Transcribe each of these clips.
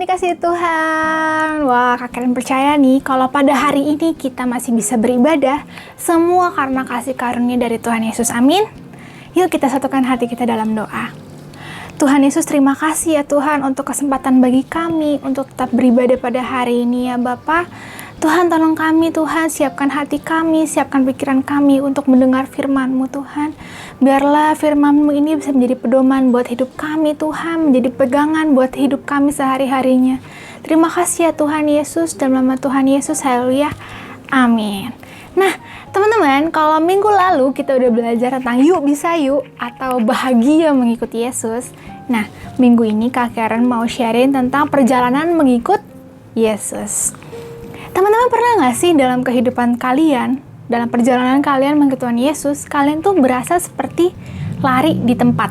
dikasihi Tuhan. Wah, Kak Karen percaya nih kalau pada hari ini kita masih bisa beribadah, semua karena kasih karunia dari Tuhan Yesus. Amin. Yuk kita satukan hati kita dalam doa. Tuhan Yesus, terima kasih ya Tuhan untuk kesempatan bagi kami untuk tetap beribadah pada hari ini ya Bapa. Tuhan tolong kami Tuhan, siapkan hati kami, siapkan pikiran kami untuk mendengar firman-Mu Tuhan. Biarlah firman-Mu ini bisa menjadi pedoman buat hidup kami Tuhan, menjadi pegangan buat hidup kami sehari-harinya. Terima kasih ya Tuhan Yesus, dalam nama Tuhan Yesus, haleluya, amin. Nah teman-teman, kalau minggu lalu kita udah belajar tentang yuk bisa yuk atau bahagia mengikuti Yesus. Nah minggu ini Kak Karen mau sharing tentang perjalanan mengikut Yesus. Teman-teman pernah gak sih dalam kehidupan kalian, dalam perjalanan kalian mengikuti Tuhan Yesus, kalian tuh berasa seperti lari di tempat?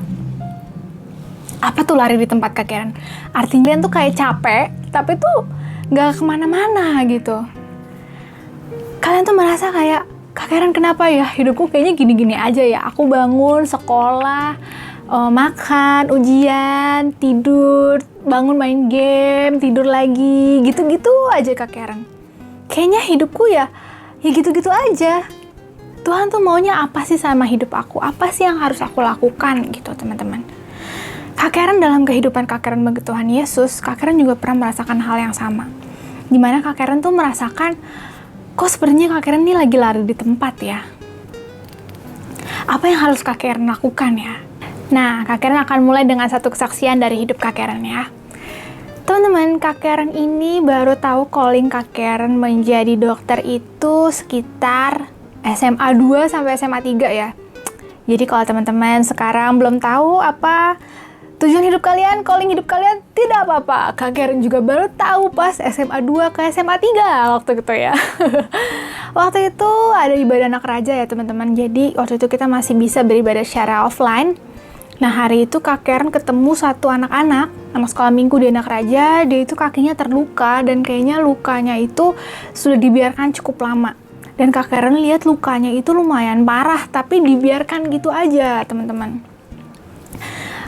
Apa tuh lari di tempat Kak Karen? Artinya tuh kayak capek, tapi tuh gak kemana-mana gitu. Kalian tuh merasa kayak, Kak Karen kenapa ya hidupku kayaknya gini-gini aja ya? Aku bangun, sekolah, makan, ujian, tidur, bangun main game, tidur lagi, gitu-gitu aja Kak Karen. Kayaknya hidupku ya gitu-gitu aja. Tuhan tuh maunya apa sih sama hidup aku? Apa sih yang harus aku lakukan gitu teman-teman? Kak Karen dalam kehidupan Kak Karen bagi Tuhan Yesus, Kak Karen juga pernah merasakan hal yang sama. Dimana Kak Karen tuh merasakan, kok sebenarnya Kak Karen ini lagi lari di tempat ya? Apa yang harus Kak Karen lakukan ya? Nah, Kak Karen akan mulai dengan satu kesaksian dari hidup Kak Karen ya. Teman-teman, Kak Karen ini baru tahu calling Kak Karen menjadi dokter itu sekitar SMA 2 sampai SMA 3 ya. Jadi kalau teman-teman sekarang belum tahu apa tujuan hidup kalian, calling hidup kalian, tidak apa-apa. Kak Karen juga baru tahu pas SMA 2 ke SMA 3 waktu itu ya. Waktu itu ada ibadah anak raja ya teman-teman. Jadi waktu itu kita masih bisa beribadah secara offline. Nah hari itu Kak Karen ketemu satu anak-anak sekolah minggu di anak raja. Dia itu kakinya terluka dan kayaknya lukanya itu sudah dibiarkan cukup lama. Dan Kak Karen lihat lukanya itu lumayan parah, tapi dibiarkan gitu aja teman-teman.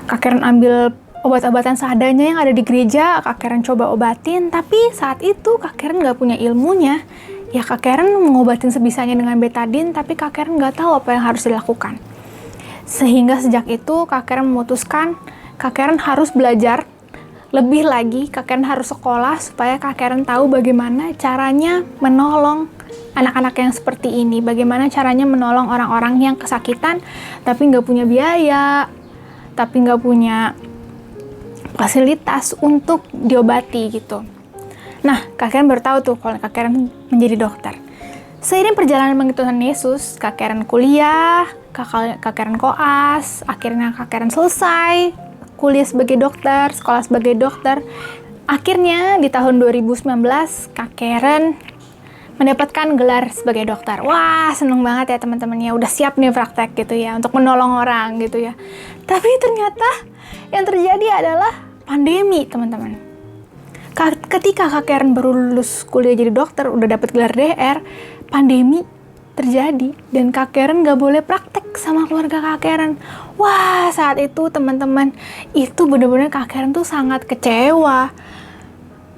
Kak Karen ambil obat-obatan seadanya yang ada di gereja, Kak Karen coba obatin, tapi saat itu Kak Karen gak punya ilmunya. Ya Kak Karen mengobatin sebisanya dengan betadine, tapi Kak Karen gak tahu apa yang harus dilakukan. Sehingga sejak itu Kak Karen memutuskan Kak Karen harus belajar lebih lagi, Kak Karen harus sekolah supaya Kak Karen tahu bagaimana caranya menolong anak-anak yang seperti ini, bagaimana caranya menolong orang-orang yang kesakitan tapi nggak punya biaya, tapi nggak punya fasilitas untuk diobati gitu. Nah, Kak Karen baru tahu tuh kalau Kak Karen menjadi dokter. Seiring perjalanan mengikuti Tuhan Yesus, Kak Karen kuliah, Kak Karen koas, akhirnya Kak Karen selesai kuliah sebagai dokter, sekolah sebagai dokter. Akhirnya di tahun 2019 Kak Karen mendapatkan gelar sebagai dokter. Wah, seneng banget ya teman-teman ya, udah siap nih praktek gitu ya untuk menolong orang gitu ya. Tapi ternyata yang terjadi adalah pandemi teman-teman. Ketika Kak Karen baru lulus kuliah jadi dokter, udah dapat gelar DR, pandemi terjadi dan Kak Karen gak boleh praktek sama keluarga Kak Karen. Wah, saat itu teman-teman, itu benar-benar Kak Karen tuh sangat kecewa.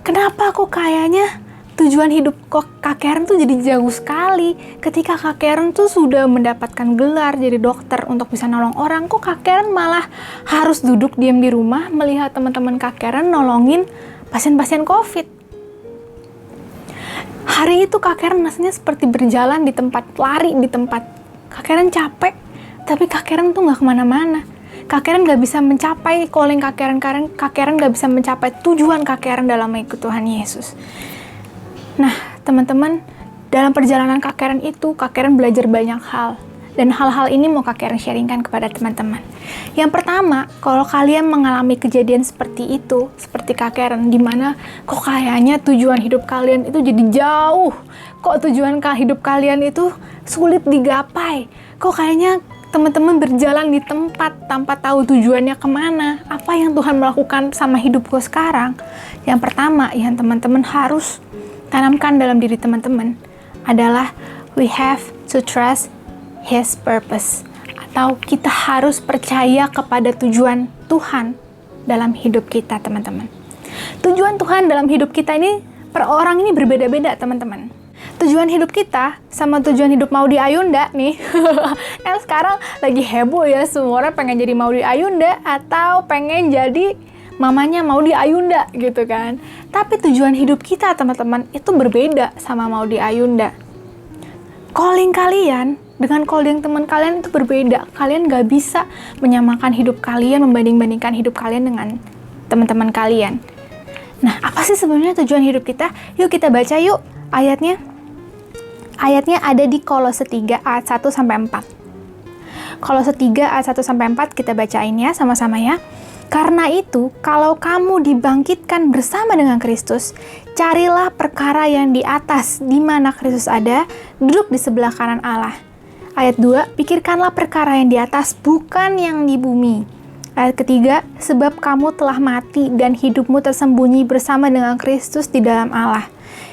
Kenapa kok kayaknya tujuan hidup Kak Karen tuh jadi jauh sekali. Ketika Kak Karen tuh sudah mendapatkan gelar jadi dokter untuk bisa nolong orang, kok Kak Karen malah harus duduk diam di rumah melihat teman-teman Kak Karen nolongin pasien-pasien COVID. Hari itu Kak Karen rasanya seperti berjalan di tempat, lari di tempat. Kak Karen capek, tapi Kak Karen tuh gak kemana-mana. Kak Karen gak bisa mencapai calling Kak Karen gak bisa mencapai tujuan Kak Karen dalam mengikuti Tuhan Yesus. Nah, teman-teman, dalam perjalanan Kak Karen itu, Kak Karen belajar banyak hal. Dan hal-hal ini mau Kak Karen sharingkan kepada teman-teman. Yang pertama, kalau kalian mengalami kejadian seperti itu, seperti Kak Karen, dimana kok kayaknya tujuan hidup kalian itu jadi jauh. Kok tujuan hidup kalian itu sulit digapai. Kok kayaknya teman-teman berjalan di tempat tanpa tahu tujuannya kemana. Apa yang Tuhan melakukan sama hidupku sekarang. Yang pertama, yang teman-teman harus tanamkan dalam diri teman-teman adalah we have to trust His purpose, atau kita harus percaya kepada tujuan Tuhan dalam hidup kita teman-teman. Tujuan Tuhan dalam hidup kita ini, per orang ini berbeda-beda, teman-teman. Tujuan hidup kita sama tujuan hidup Maudy Ayunda nih. Kan sekarang lagi heboh ya, semua orang pengen jadi Maudy Ayunda atau pengen jadi mamanya Maudy Ayunda gitu kan. Tapi tujuan hidup kita, teman-teman, itu berbeda sama Maudy Ayunda. Calling kalian dengan calling teman kalian itu berbeda. Kalian gak bisa menyamakan hidup kalian, membanding-bandingkan hidup kalian dengan teman-teman kalian. Nah, apa sih sebenarnya tujuan hidup kita? Yuk kita baca yuk ayatnya. Ayatnya ada di Kolose 3 ayat 1 sampai 4. Kolose 3 ayat 1 sampai 4 kita bacain ya sama-sama ya. Karena itu, kalau kamu dibangkitkan bersama dengan Kristus, carilah perkara yang di atas, di mana Kristus ada, duduk di sebelah kanan Allah. Ayat 2, pikirkanlah perkara yang di atas, bukan yang di bumi. Ayat ketiga, sebab kamu telah mati dan hidupmu tersembunyi bersama dengan Kristus di dalam Allah.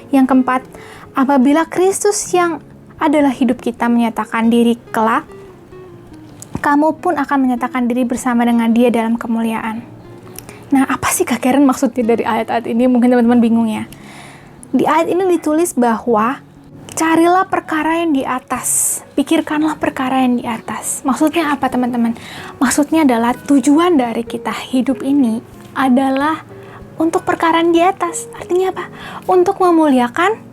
Yang keempat, apabila Kristus yang adalah hidup kita menyatakan diri kelak, kamu pun akan menyatakan diri bersama dengan Dia dalam kemuliaan. Nah, apa sih Kak Karen maksudnya dari ayat-ayat ini? Mungkin teman-teman bingung ya. Di ayat ini ditulis bahwa carilah perkara yang di atas, pikirkanlah perkara yang di atas. Maksudnya apa teman-teman? Maksudnya adalah tujuan dari kita hidup ini adalah untuk perkara yang di atas. Artinya apa? Untuk memuliakan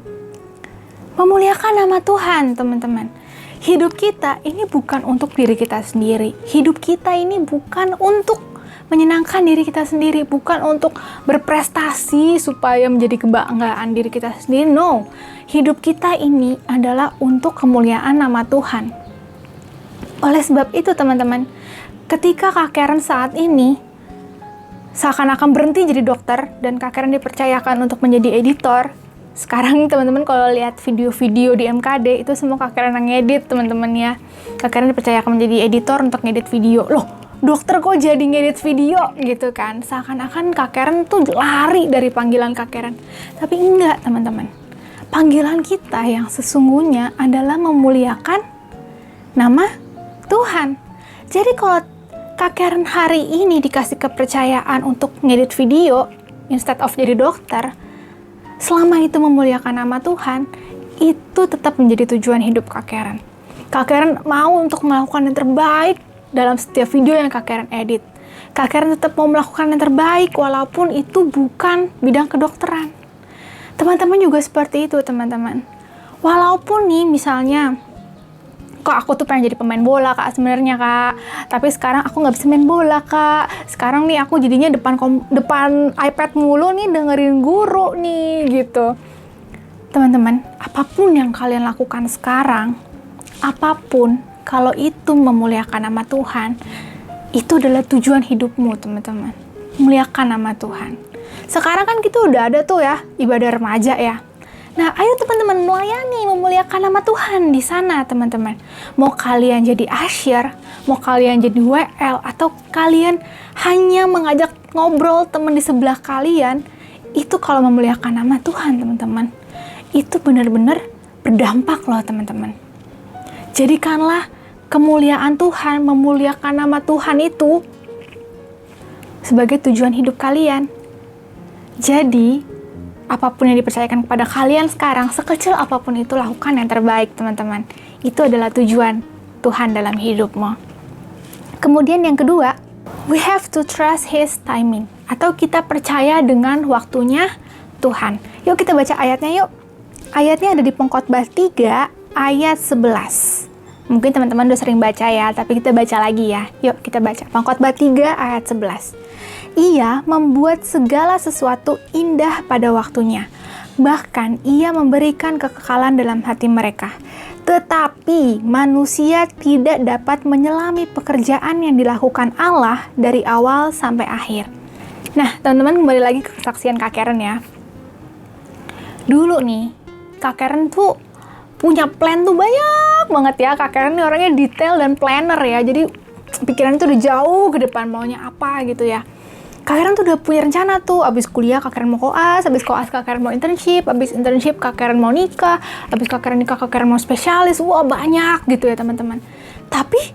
nama Tuhan, teman-teman. Hidup kita ini bukan untuk diri kita sendiri. Hidup kita ini bukan untuk menyenangkan diri kita sendiri, bukan untuk berprestasi supaya menjadi kebanggaan diri kita sendiri. No, hidup kita ini adalah untuk kemuliaan nama Tuhan. Oleh sebab itu teman-teman, ketika Kak Karen saat ini seakan-akan berhenti jadi dokter dan Kak Karen dipercayakan untuk menjadi editor, sekarang teman-teman kalau lihat video-video di MKD itu semua Kak Karen yang ngedit, teman-teman ya. Kak Karen dipercayakan menjadi editor untuk ngedit video. Loh, dokter kok jadi ngedit video gitu kan? Seakan-akan Kak Karen tuh lari dari panggilan Kak Karen. Tapi enggak, teman-teman. Panggilan kita yang sesungguhnya adalah memuliakan nama Tuhan. Jadi kalau Kak Karen hari ini dikasih kepercayaan untuk ngedit video instead of jadi dokter, selama itu memuliakan nama Tuhan, itu tetap menjadi tujuan hidup Kak Karen. Kak Karen mau untuk melakukan yang terbaik dalam setiap video yang Kak Karen edit. Kak Karen tetap mau melakukan yang terbaik walaupun itu bukan bidang kedokteran. Teman-teman juga seperti itu, teman-teman. Walaupun nih misalnya, kok aku tuh pengen jadi pemain bola Kak sebenarnya Kak, tapi sekarang aku nggak bisa main bola Kak. Sekarang nih aku jadinya depan iPad mulu nih dengerin guru nih gitu. Teman-teman, apapun yang kalian lakukan sekarang, apapun, kalau itu memuliakan nama Tuhan, itu adalah tujuan hidupmu teman-teman. Muliakan nama Tuhan. Sekarang kan kita udah ada tuh ya ibadah remaja ya. Nah, ayo teman-teman melayani, memuliakan nama Tuhan di sana, teman-teman. Mau kalian jadi asyir, mau kalian jadi WL, atau kalian hanya mengajak ngobrol teman di sebelah kalian, itu kalau memuliakan nama Tuhan, teman-teman. Itu benar-benar berdampak loh, teman-teman. Jadikanlah kemuliaan Tuhan, memuliakan nama Tuhan itu sebagai tujuan hidup kalian. Jadi, apapun yang dipercayakan kepada kalian sekarang, sekecil apapun itu, lakukan yang terbaik, teman-teman. Itu adalah tujuan Tuhan dalam hidupmu. Kemudian yang kedua, we have to trust His timing. Atau kita percaya dengan waktunya Tuhan. Yuk kita baca ayatnya yuk. Ayatnya ada di Pengkhotbah 3 ayat 11. Mungkin teman-teman udah sering baca ya, tapi kita baca lagi ya. Yuk kita baca. Pengkhotbah 3 ayat 11. Ia membuat segala sesuatu indah pada waktunya. Bahkan ia memberikan kekekalan dalam hati mereka. Tetapi manusia tidak dapat menyelami pekerjaan yang dilakukan Allah dari awal sampai akhir. Nah, teman-teman kembali lagi ke kesaksian Kak Karen ya. Dulu nih, Kak Karen tuh punya plan tuh banyak banget ya. Kak Karen nih orangnya detail dan planner ya. Jadi pikirannya tuh udah jauh ke depan maunya apa gitu ya. Kak Karen tuh udah punya rencana tuh, abis kuliah Kak Karen mau koas, abis koas Kak Karen mau internship, abis internship Kak Karen mau nikah, abis Kak Karen nikah Kak Karen mau spesialis, wah banyak gitu ya teman-teman. Tapi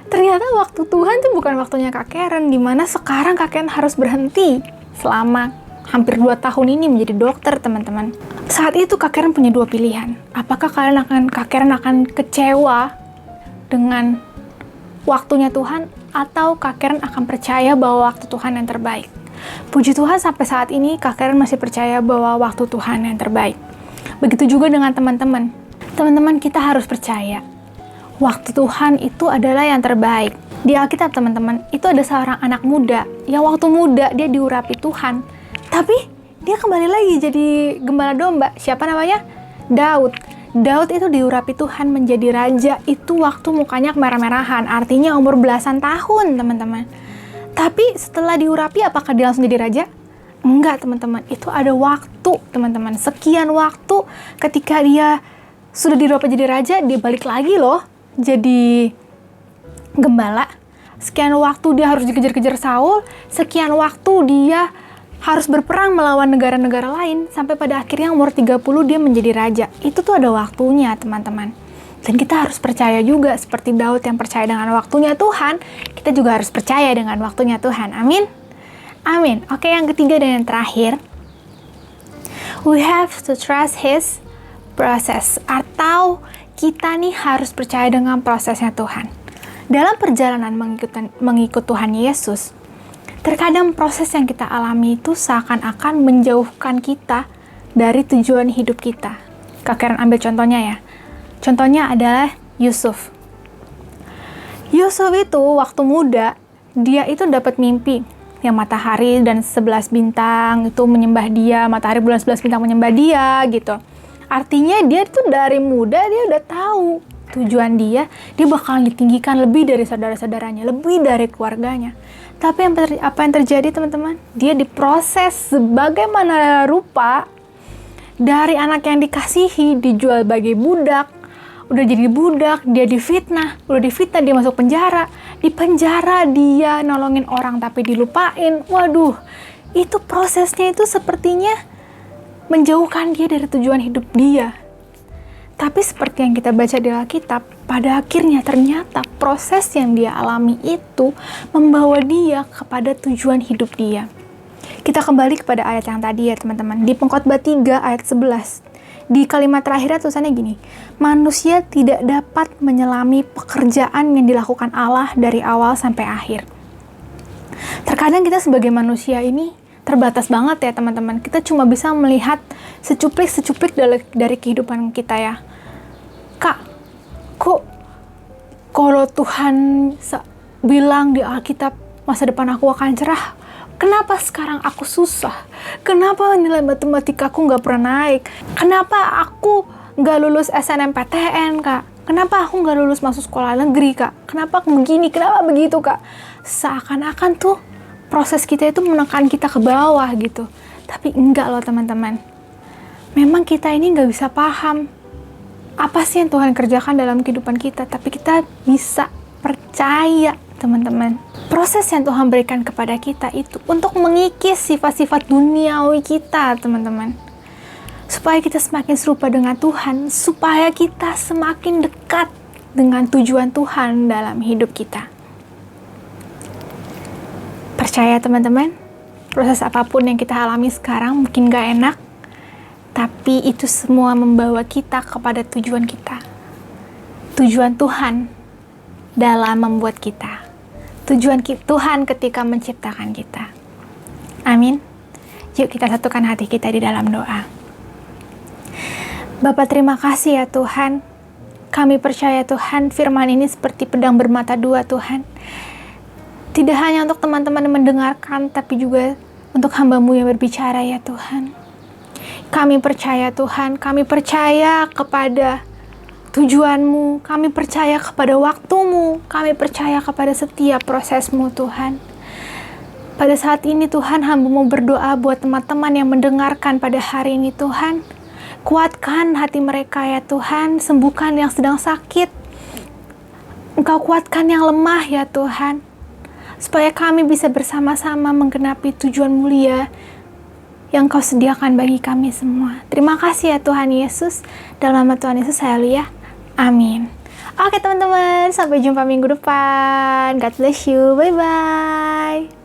ternyata waktu Tuhan tuh bukan waktunya Kak Karen, dimana sekarang Kak Karen harus berhenti selama hampir 2 tahun ini menjadi dokter, teman-teman. Saat itu Kak Karen punya 2 pilihan. Apakah Kak Karen akan kecewa dengan waktunya Tuhan, atau Kak Karen akan percaya bahwa waktu Tuhan yang terbaik? Puji Tuhan sampai saat ini Kak Karen masih percaya bahwa waktu Tuhan yang terbaik. Begitu juga dengan teman-teman. Teman-teman, kita harus percaya waktu Tuhan itu adalah yang terbaik. Di Alkitab, teman-teman, itu ada seorang anak muda yang waktu muda dia diurapi Tuhan, tapi dia kembali lagi jadi gembala domba. Siapa namanya? Daud. Daud itu diurapi Tuhan menjadi raja itu waktu mukanya kemerah-merahan, artinya umur belasan tahun, teman-teman. Tapi setelah diurapi, apakah dia langsung jadi raja? Enggak, teman-teman. Itu ada waktu, teman-teman. Sekian waktu ketika dia sudah diurapi jadi raja, dia balik lagi loh jadi gembala. Sekian waktu dia harus dikejar-kejar Saul, sekian waktu dia harus berperang melawan negara-negara lain, sampai pada akhirnya umur 30 dia menjadi raja. Itu tuh ada waktunya, teman-teman. Dan kita harus percaya juga, seperti Daud yang percaya dengan waktunya Tuhan, kita juga harus percaya dengan waktunya Tuhan. Amin? Amin. Oke, yang ketiga dan yang terakhir, we have to trust His process, atau kita nih harus percaya dengan prosesnya Tuhan. Dalam perjalanan mengikut Tuhan Yesus, terkadang proses yang kita alami itu seakan-akan menjauhkan kita dari tujuan hidup kita. Kak Karen ambil contohnya ya. Contohnya adalah Yusuf. Yusuf itu waktu muda, dia itu dapat mimpi yang matahari dan 11 bintang itu menyembah dia, matahari, bulan, 11 bintang menyembah dia gitu. Artinya dia tuh dari muda dia udah tahu tujuan dia bakalan ditinggikan lebih dari saudara-saudaranya, lebih dari keluarganya. Tapi apa yang terjadi, teman-teman? Dia diproses sebagaimana rupa dari anak yang dikasihi, dijual sebagai budak, udah jadi budak, dia difitnah, dia masuk penjara, di penjara dia nolongin orang tapi dilupain. Waduh, itu prosesnya itu sepertinya menjauhkan dia dari tujuan hidup dia. Tapi seperti yang kita baca di Alkitab, pada akhirnya ternyata proses yang dia alami itu membawa dia kepada tujuan hidup dia. Kita kembali kepada ayat yang tadi ya, teman-teman. Di Pengkhotbah 3 ayat 11. Di kalimat terakhirnya tulisannya gini, manusia tidak dapat menyelami pekerjaan yang dilakukan Allah dari awal sampai akhir. Terkadang kita sebagai manusia ini terbatas banget ya, teman-teman. Kita cuma bisa melihat secuplik-secuplik dari kehidupan kita ya. Kak, kok kalau Tuhan bilang di Alkitab masa depan aku akan cerah, kenapa sekarang aku susah? Kenapa nilai matematika aku nggak pernah naik? Kenapa aku nggak lulus SNMPTN, Kak? Kenapa aku nggak lulus masuk sekolah negeri, Kak? Kenapa begini? Kenapa begitu, Kak? Seakan-akan tuh proses kita itu menekan kita ke bawah gitu. Tapi enggak loh, teman-teman. Memang kita ini nggak bisa paham apa sih yang Tuhan kerjakan dalam kehidupan kita, tapi kita bisa percaya, teman-teman. Proses yang Tuhan berikan kepada kita itu untuk mengikis sifat-sifat duniawi kita, teman-teman. Supaya kita semakin serupa dengan Tuhan, supaya kita semakin dekat dengan tujuan Tuhan dalam hidup kita. Percaya, teman-teman, proses apapun yang kita alami sekarang mungkin gak enak, tapi itu semua membawa kita kepada tujuan kita. Tujuan Tuhan dalam membuat kita. Tujuan Tuhan ketika menciptakan kita. Amin. Yuk kita satukan hati kita di dalam doa. Bapa, terima kasih ya Tuhan. Kami percaya Tuhan, firman ini seperti pedang bermata dua Tuhan. Tidak hanya untuk teman-teman yang mendengarkan, tapi juga untuk hamba-Mu yang berbicara ya Tuhan. Kami percaya Tuhan, kami percaya kepada tujuan-Mu, kami percaya kepada waktu-Mu, kami percaya kepada setiap proses-Mu Tuhan. Pada saat ini Tuhan, hamba-Mu berdoa buat teman-teman yang mendengarkan pada hari ini Tuhan. Kuatkan hati mereka ya Tuhan, sembuhkan yang sedang sakit. Engkau kuatkan yang lemah ya Tuhan. Supaya kami bisa bersama-sama menggenapi tujuan mulia yang Kau sediakan bagi kami semua. Terima kasih ya Tuhan Yesus. Dalam nama Tuhan Yesus haleluya. Amin. Oke teman-teman, sampai jumpa minggu depan. God bless you. Bye-bye.